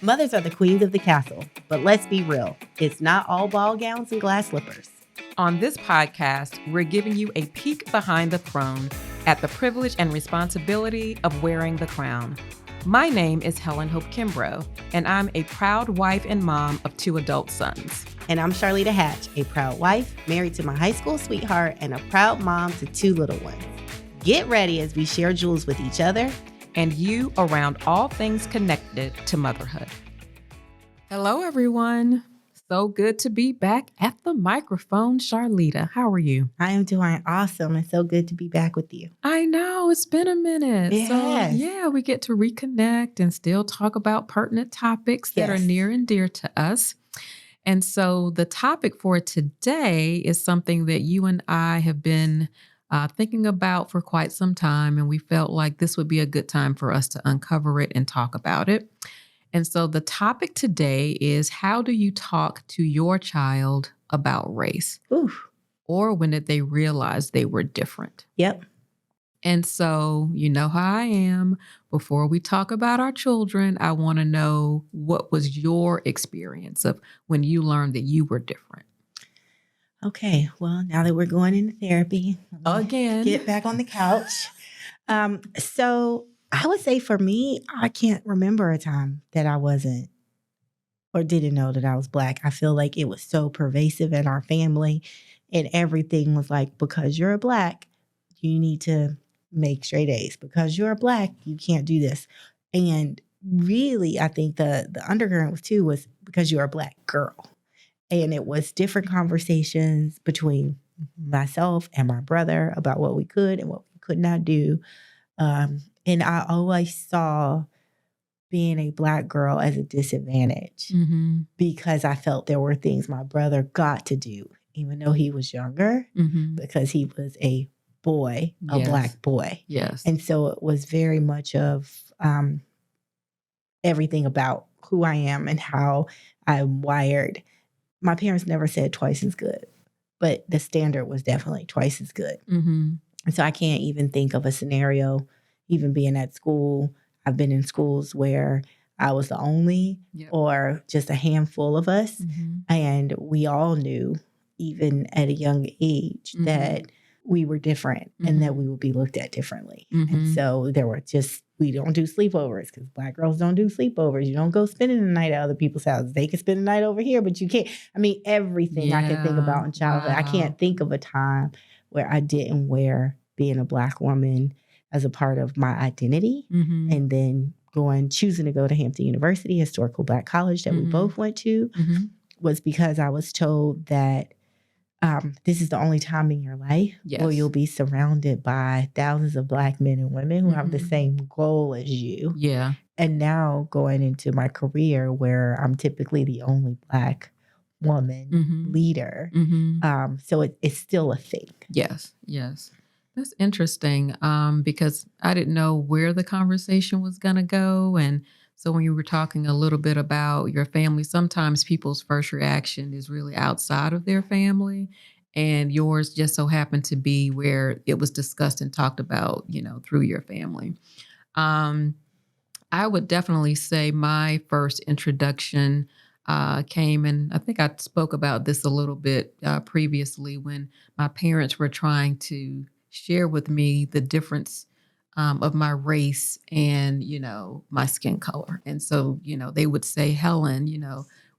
Mothers are the queens of the castle, but let's be real, it's not all ball gowns and glass slippers. On this podcast, we're giving you a peek behind the throne at the privilege and responsibility of wearing the crown. My name is Helen Hope Kimbrough, and I'm a proud wife and mom of 2 adult sons. And I'm Charlita Hatch, a proud wife, married to my high school sweetheart, and a proud mom to 2 little ones. Get ready as we share jewels with each other and you around all things connected to motherhood. Hello, everyone. So good to be back at the microphone. Charlita, how are you? I am doing awesome. It's so good to be back with you. I know, it's been a minute. Yes. So yeah, we get to reconnect and still talk about pertinent topics that are near and dear to us. And so the topic for today is something that you and I have been thinking about for quite some time, and we felt like this would be a good time for us to uncover it and talk about it. And so the topic today is, how do you talk to your child about race? Oof. Or when did they realize they were different? Yep. And so you know how I am. Before we talk about our children, I want to know, what was your experience of when you learned that you were different? Okay, well, now that we're going into therapy, again, get back on the couch. So I would say for me, I can't remember a time that I wasn't or didn't know that I was Black. I feel like it was so pervasive in our family, and everything was like, because you're a Black, you need to make straight A's. Because you're a Black, you can't do this. And really, I think the undercurrent was because you're a Black girl. And it was different conversations between myself and my brother about what we could and what we could not do. And I always saw being a Black girl as a disadvantage because I felt there were things my brother got to do, even though he was younger, because he was a boy, a Black boy. Yes. And so it was very much of everything about who I am and how I'm wired. My parents never said twice as good, but the standard was definitely twice as good. And so I can't even think of a scenario, even being at school. I've been in schools where I was the only or just a handful of us. And we all knew, even at a young age, that we were different and that we would be looked at differently. And so there were we don't do sleepovers because Black girls don't do sleepovers. You don't go spending the night at other people's houses. They can spend the night over here, but you can't. I mean, everything I can think about in childhood. Wow. I can't think of a time where I didn't wear being a Black woman as a part of my identity. And then choosing to go to Hampton University, historical Black college that we both went to, was because I was told that this is the only time in your life where you'll be surrounded by thousands of Black men and women who have the same goal as you. Yeah. And now going into my career where I'm typically the only Black woman leader. So it's still a thing. Yes. Yes. That's interesting because I didn't know where the conversation was going to go. And so when you were talking a little bit about your family, sometimes people's first reaction is really outside of their family. And yours just so happened to be where it was discussed and talked about, through your family. I would definitely say my first introduction came, and I think I spoke about this a little bit previously, when my parents were trying to share with me the difference of my race and, my skin color. And so, they would say, Helen,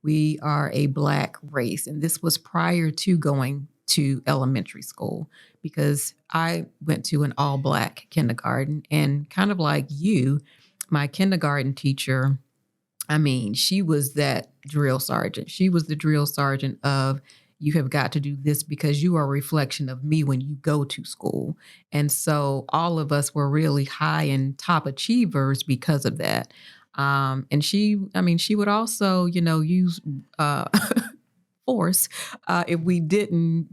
we are a Black race. And this was prior to going to elementary school, because I went to an all Black kindergarten, and kind of like you, my kindergarten teacher, she was that drill sergeant. She was the drill sergeant of, you have got to do this because you are a reflection of me when you go to school. And so all of us were really high and top achievers because of that. And she would also, use force if we didn't,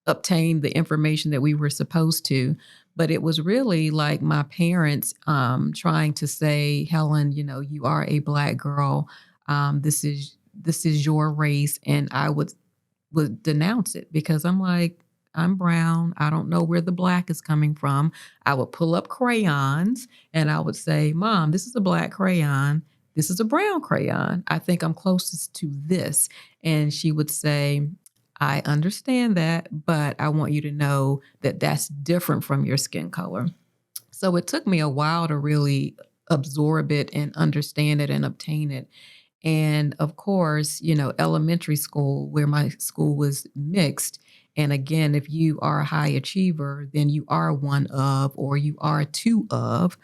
obtain the information that we were supposed to. But it was really like my parents trying to say, Helen, you are a Black girl. This is your race. And I would denounce it because I'm like, I'm brown. I don't know where the Black is coming from. I would pull up crayons and I would say, Mom, this is a Black crayon. this is a brown crayon. I think I'm closest to this. And she would say, I understand that, but I want you to know that that's different from your skin color. So it took me a while to really absorb it and understand it and obtain it. And of course, elementary school, where my school was mixed. And again, if you are a high achiever, then you are one of, or you are two of,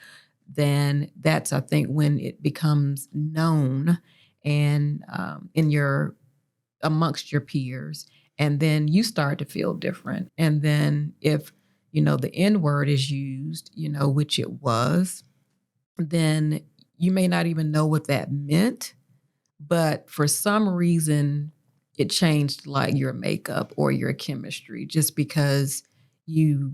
then that's, I think, when it becomes known and amongst your peers. And then you start to feel different. And then if, the N word is used, which it was, then you may not even know what that meant. But for some reason, it changed like your makeup or your chemistry just because you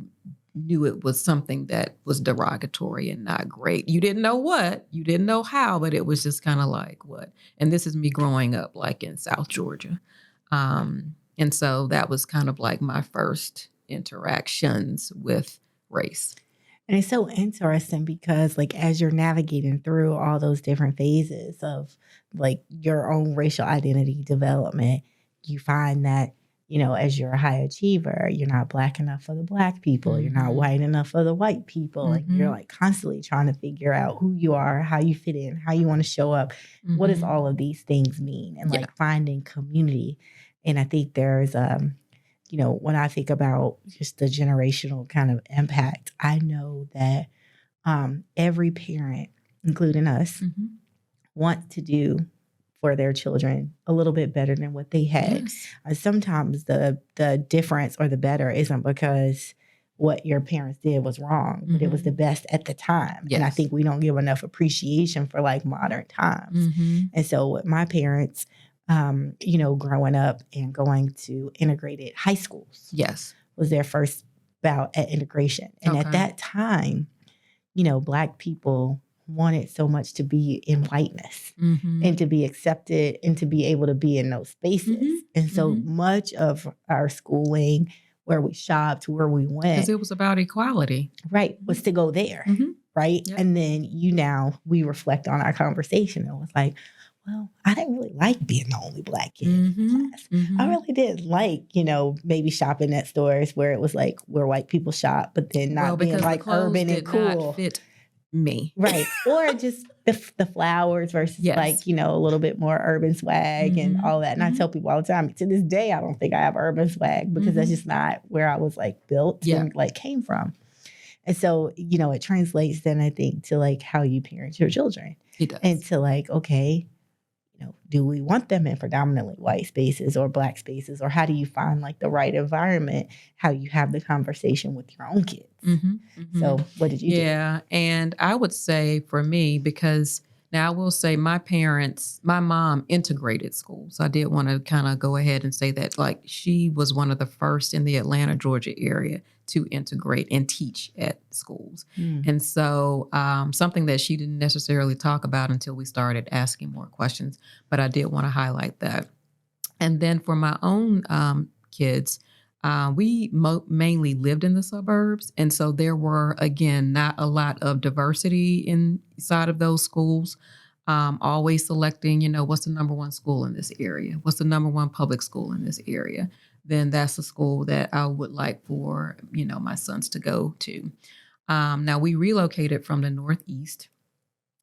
knew it was something that was derogatory and not great. You didn't know what, you didn't know how, but it was just kind of like what. And this is me growing up like in South Georgia. And so that was kind of like my first interactions with race. And it's so interesting because, like, as you're navigating through all those different phases of, like, your own racial identity development, you find that, as you're a high achiever, you're not Black enough for the Black people. You're not white enough for the white people. And you're, like, constantly trying to figure out who you are, how you fit in, how you want to show up. What does all of these things mean? And, like, finding community. And I think there's when I think about just the generational kind of impact, I know that every parent, including us, wants to do for their children a little bit better than what they had. Yes. Sometimes the difference or the better isn't because what your parents did was wrong, but it was the best at the time. Yes. And I think we don't give enough appreciation for like modern times. And so with my parents, growing up and going to integrated high schools. Yes. Was their first bout at integration. And at that time, Black people wanted so much to be in whiteness and to be accepted and to be able to be in those spaces. And so much of our schooling, where we shopped, where we went. Because it was about equality. Right. Was to go there. Right. Yep. And then we reflect on our conversation and was like, well, I didn't really like being the only Black kid in the class. I really did like, maybe shopping at stores where it was like where white people shop, but then not being like urban and cool. Not fit me. Right. Or just the flowers versus like, a little bit more urban swag and all that. And I tell people all the time, to this day, I don't think I have urban swag because that's just not where I was like built and like came from. And so, it translates then, I think, to like how you parent your children. It does. And to like, okay, do we want them in predominantly white spaces or Black spaces? Or how do you find like the right environment, how you have the conversation with your own kids? So what did you do? Yeah. And I would say for me, because now I will say my mom integrated schools. So I did want to kind of go ahead and say that like she was one of the first in the Atlanta, Georgia area to integrate and teach at schools. And so something that she didn't necessarily talk about until we started asking more questions, but I did want to highlight that. And then for my own kids, we mainly lived in the suburbs. And so there were, again, not a lot of diversity inside of those schools. Always selecting, what's the number one school in this area? What's the number one public school in this area? Then that's a school that I would like for, my sons to go to. Now, we relocated from the Northeast.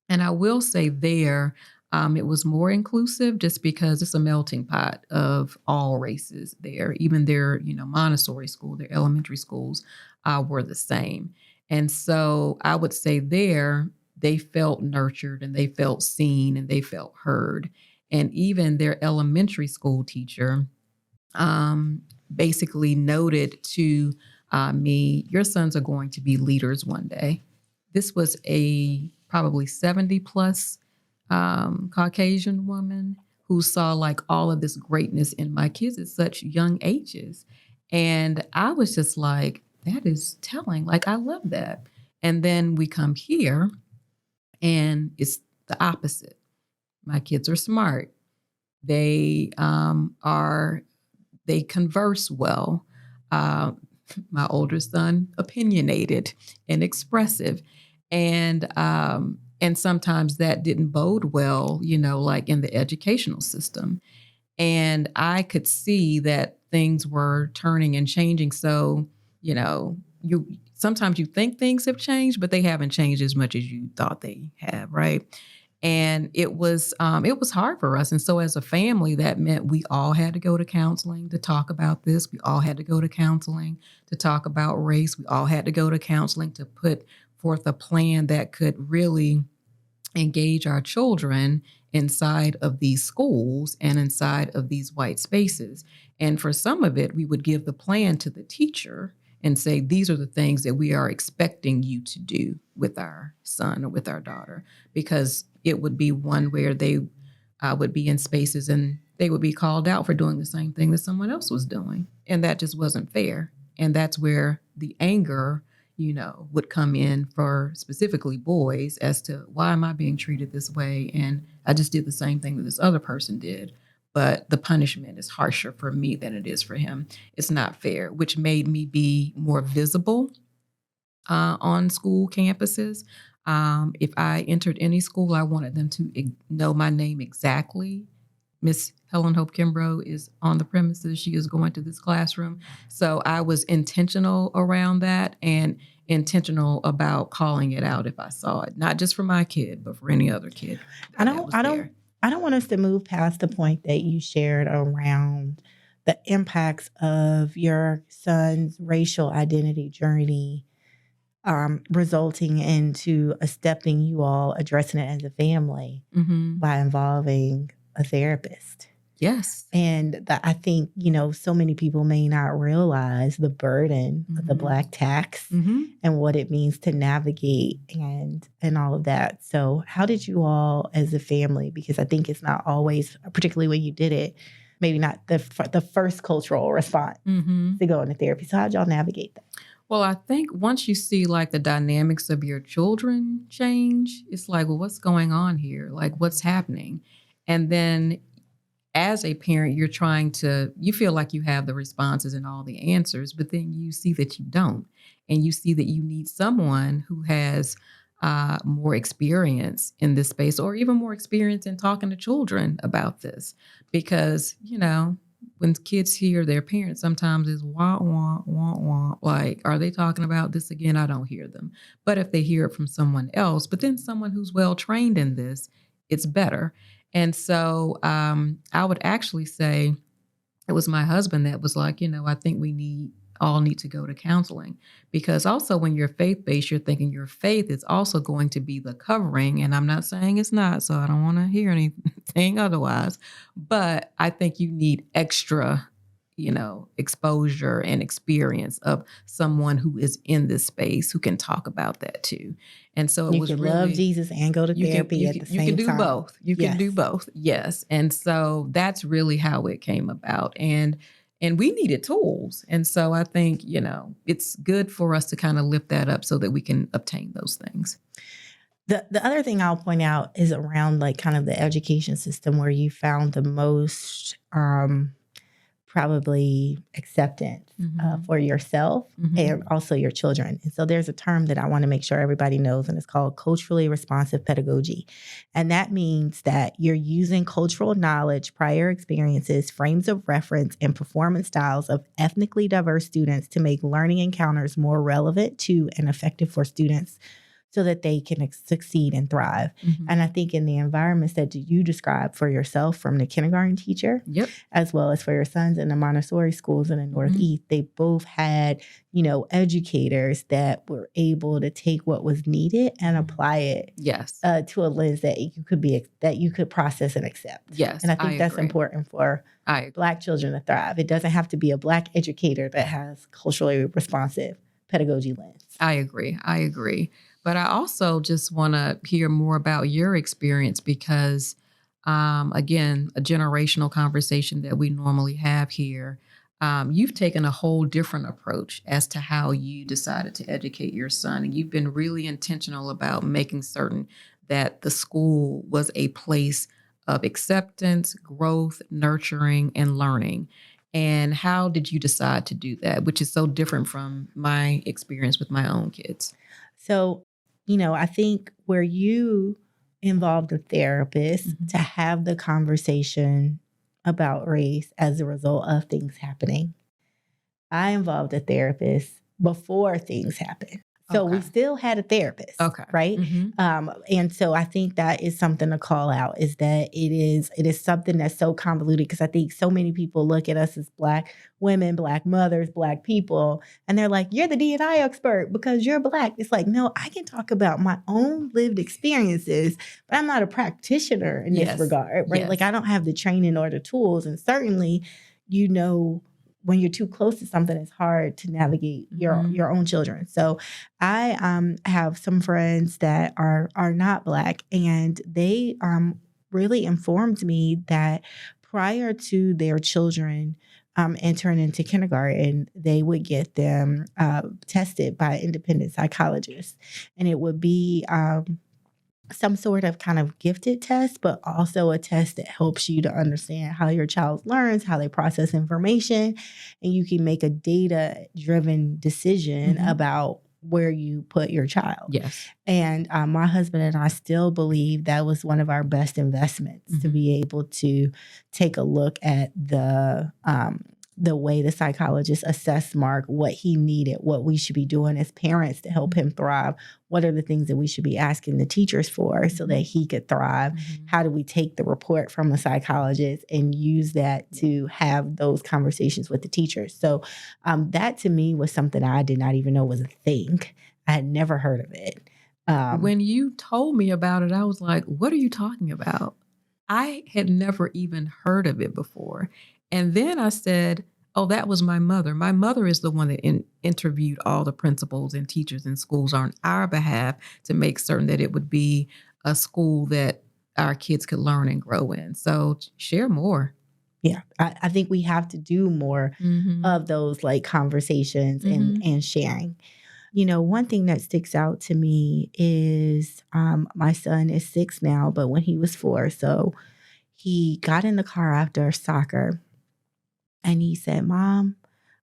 And I will say there, it was more inclusive just because it's a melting pot of all races there. Even their, Montessori school, their elementary schools were the same. And so I would say there, they felt nurtured and they felt seen and they felt heard. And even their elementary school teacher basically noted to me, your sons are going to be leaders one day. This was a probably 70 plus Caucasian woman who saw like all of this greatness in my kids at such young ages. And I was just like, that is telling. Like, I love that. And then we come here and it's the opposite. My kids are smart. They they converse well. My older son, opinionated and expressive. And And sometimes that didn't bode well, like in the educational system. And I could see that things were turning and changing. So, you sometimes you think things have changed, but they haven't changed as much as you thought they have, right? And it was hard for us. And so as a family, that meant we all had to go to counseling to talk about this. We all had to go to counseling to talk about race. We all had to go to counseling to put forth a plan that could really engage our children inside of these schools and inside of these white spaces. And for some of it, we would give the plan to the teacher and say, these are the things that we are expecting you to do with our son or with our daughter, because it would be one where they would be in spaces and they would be called out for doing the same thing that someone else was doing. And that just wasn't fair. And that's where the anger would come in for specifically boys as to why am I being treated this way? And I just did the same thing that this other person did, but the punishment is harsher for me than it is for him. It's not fair, which made me be more visible on school campuses. If I entered any school, I wanted them to know my name exactly. Miss Helen Hope Kimbrough is on the premises. She is going to this classroom. So I was intentional around that and intentional about calling it out if I saw it, not just for my kid, but for any other kid. I don't want us to move past the point that you shared around the impacts of your son's racial identity journey, resulting into a stepping you all addressing it as a family by involving a therapist. Yes. And I think, so many people may not realize the burden of the Black tax and what it means to navigate and all of that. So how did you all as a family, because I think it's not always, particularly when you did it, maybe not the first cultural response to go into therapy. So how did y'all navigate that? Well, I think once you see like the dynamics of your children change, it's like, well, what's going on here? Like, what's happening? And then as a parent, you feel like you have the responses and all the answers, but then you see that you don't. And you see that you need someone who has more experience in this space, or even more experience in talking to children about this. Because, when kids hear their parents, sometimes it's wah, wah, wah, wah. Like, are they talking about this again? I don't hear them. But if they hear it from someone else, but then someone who's well trained in this, it's better. And so I would actually say it was my husband that was like, I think we all need to go to counseling, because also when you're faith-based, you're thinking your faith is also going to be the covering. And I'm not saying it's not, so I don't want to hear anything otherwise. But I think you need extra, exposure and experience of someone who is in this space who can talk about that too. And so you can love Jesus and go to therapy at the same time. You can do both. You can do both. Yes. And so that's really how it came about. And we needed tools. And so I think, it's good for us to kind of lift that up so that we can obtain those things. The other thing I'll point out is around like kind of the education system where you found the most probably acceptance for yourself and also your children. And so there's a term that I want to make sure everybody knows, and it's called culturally responsive pedagogy. And that means that you're using cultural knowledge, prior experiences, frames of reference, and performance styles of ethnically diverse students to make learning encounters more relevant to and effective for students, so that they can succeed and thrive. And I think in the environments that you described for yourself from the kindergarten teacher, as well as for your sons in the Montessori schools in the Northeast, they both had, educators that were able to take what was needed and apply it to a lens that you could process and accept. Yes, and I think that's important for Black children to thrive. It doesn't have to be a Black educator that has culturally responsive pedagogy lens. I agree. But I also just want to hear more about your experience because, again, a generational conversation that we normally have here. You've taken a whole different approach as to how you decided to educate your son. And you've been really intentional about making certain that the school was a place of acceptance, growth, nurturing, and learning. And how did you decide to do that, which is so different from my experience with my own kids? So I think where you involved a therapist to have the conversation about race as a result of things happening, I involved a therapist before things happened. So we still had a therapist, right? And so I think that is something to call out, is that it is something that's so convoluted, because I think so many people look at us as Black women, Black mothers, Black people, and they're like, you're the D&I expert because you're Black. It's like, no, I can talk about my own lived experiences, but I'm not a practitioner in this regard, right? Like, I don't have the training or the tools. And certainly, when you're too close to something, it's hard to navigate your own children. So I have some friends that are not Black, and they really informed me that prior to their children entering into kindergarten, they would get them tested by independent psychologists. And it would be some sort of kind of gifted test, but also a test that helps you to understand how your child learns, how they process information, and you can make a data-driven decision about where you put your child. Yes. And my husband and I still believe that was one of our best investments, to be able to take a look at the way the psychologist assessed Mark, what he needed, what we should be doing as parents to help him thrive. What are the things that we should be asking the teachers for so that he could thrive? How do we take the report from a psychologist and use that to have those conversations with the teachers? So that to me was something I did not even know was a thing. I had never heard of it. When you told me about it, I was like, what are you talking about? I had never even heard of it before. And then I said, oh, that was my mother. My mother is the one that interviewed all the principals and teachers in schools on our behalf to make certain that it would be a school that our kids could learn and grow in. So share more. Yeah, I think we have to do more of those like conversations and sharing. One thing that sticks out to me is my son is 6 now, but when he was 4, so he got in the car after soccer and he said, Mom,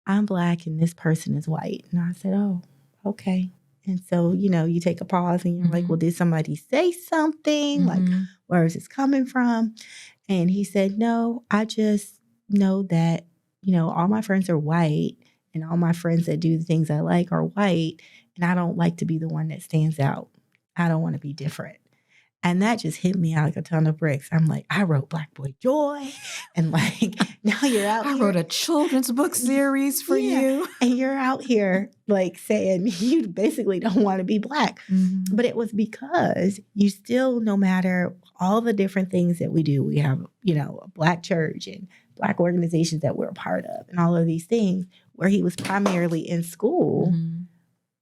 I'm Black and this person is white. And I said, oh, okay. And so, you take a pause and you're like, well, did somebody say something? Like, where is this coming from? And he said, no, I just know that, all my friends are white and all my friends that do the things I like are white. And I don't like to be the one that stands out. I don't want to be different. And that just hit me out like a ton of bricks. I'm like, I wrote Black Boy Joy. And like, now you're out here. I wrote a children's book series for you. And you're out here like saying you basically don't want to be Black. But it was because you still, no matter all the different things that we do, we have, a Black church and Black organizations that we're a part of and all of these things, where he was primarily in school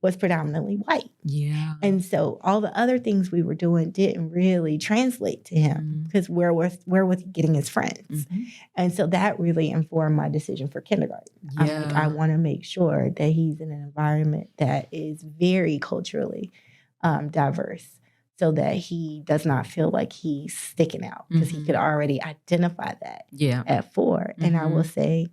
was predominantly white. Yeah. And so all the other things we were doing didn't really translate to him because where was he getting his friends? And so that really informed my decision for kindergarten. Yeah. I'm like, I want to make sure that he's in an environment that is very culturally diverse, so that he does not feel like he's sticking out, because he could already identify that at 4. And I will say,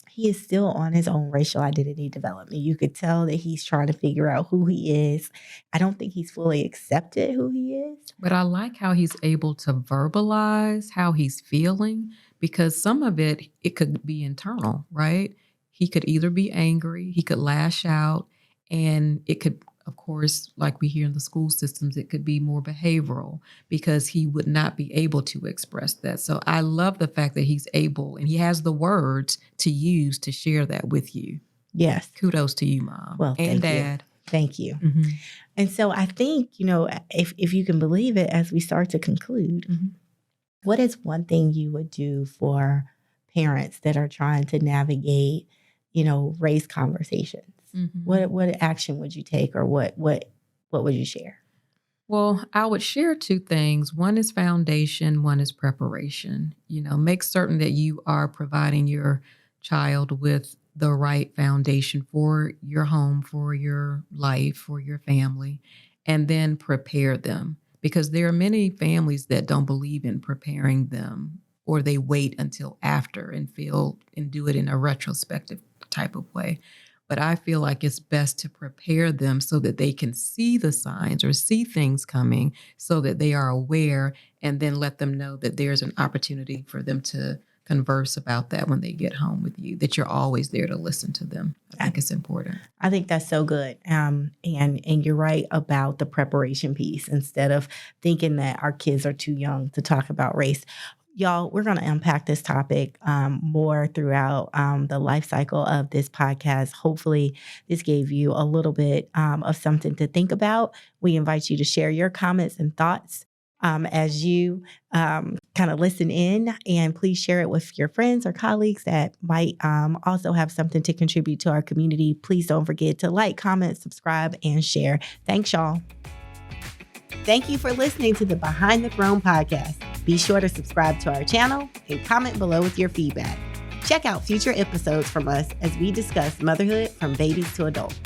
he is still on his own racial identity development. You could tell that he's trying to figure out who he is. I don't think he's fully accepted who he is. But I like how he's able to verbalize how he's feeling, because some of it could be internal, right? He could either be angry, he could lash out, and it could, of course, like we hear in the school systems, it could be more behavioral because he would not be able to express that. So I love the fact that he's able and he has the words to use to share that with you. Yes. Kudos to you, Mom. Well, and Dad. Thank you. And so I think, if you can believe it, as we start to conclude, what is one thing you would do for parents that are trying to navigate, race conversations? What action would you take, or what would you share? Well, I would share 2 things. One is foundation, one is preparation. Make certain that you are providing your child with the right foundation for your home, for your life, for your family, and then prepare them. Because there are many families that don't believe in preparing them, or they wait until after and do it in a retrospective type of way. but I feel like it's best to prepare them so that they can see the signs or see things coming so that they are aware, and then let them know that there's an opportunity for them to converse about that when they get home with you, that you're always there to listen to them. I think it's important. I think that's so good. And you're right about the preparation piece, instead of thinking that our kids are too young to talk about race. Y'all, we're going to unpack this topic more throughout the life cycle of this podcast. Hopefully, this gave you a little bit of something to think about. We invite you to share your comments and thoughts as you kind of listen in, and please share it with your friends or colleagues that might also have something to contribute to our community. Please don't forget to like, comment, subscribe, and share. Thanks, y'all. Thank you for listening to the Behind the Throne podcast. Be sure to subscribe to our channel and comment below with your feedback. Check out future episodes from us as we discuss motherhood from babies to adults.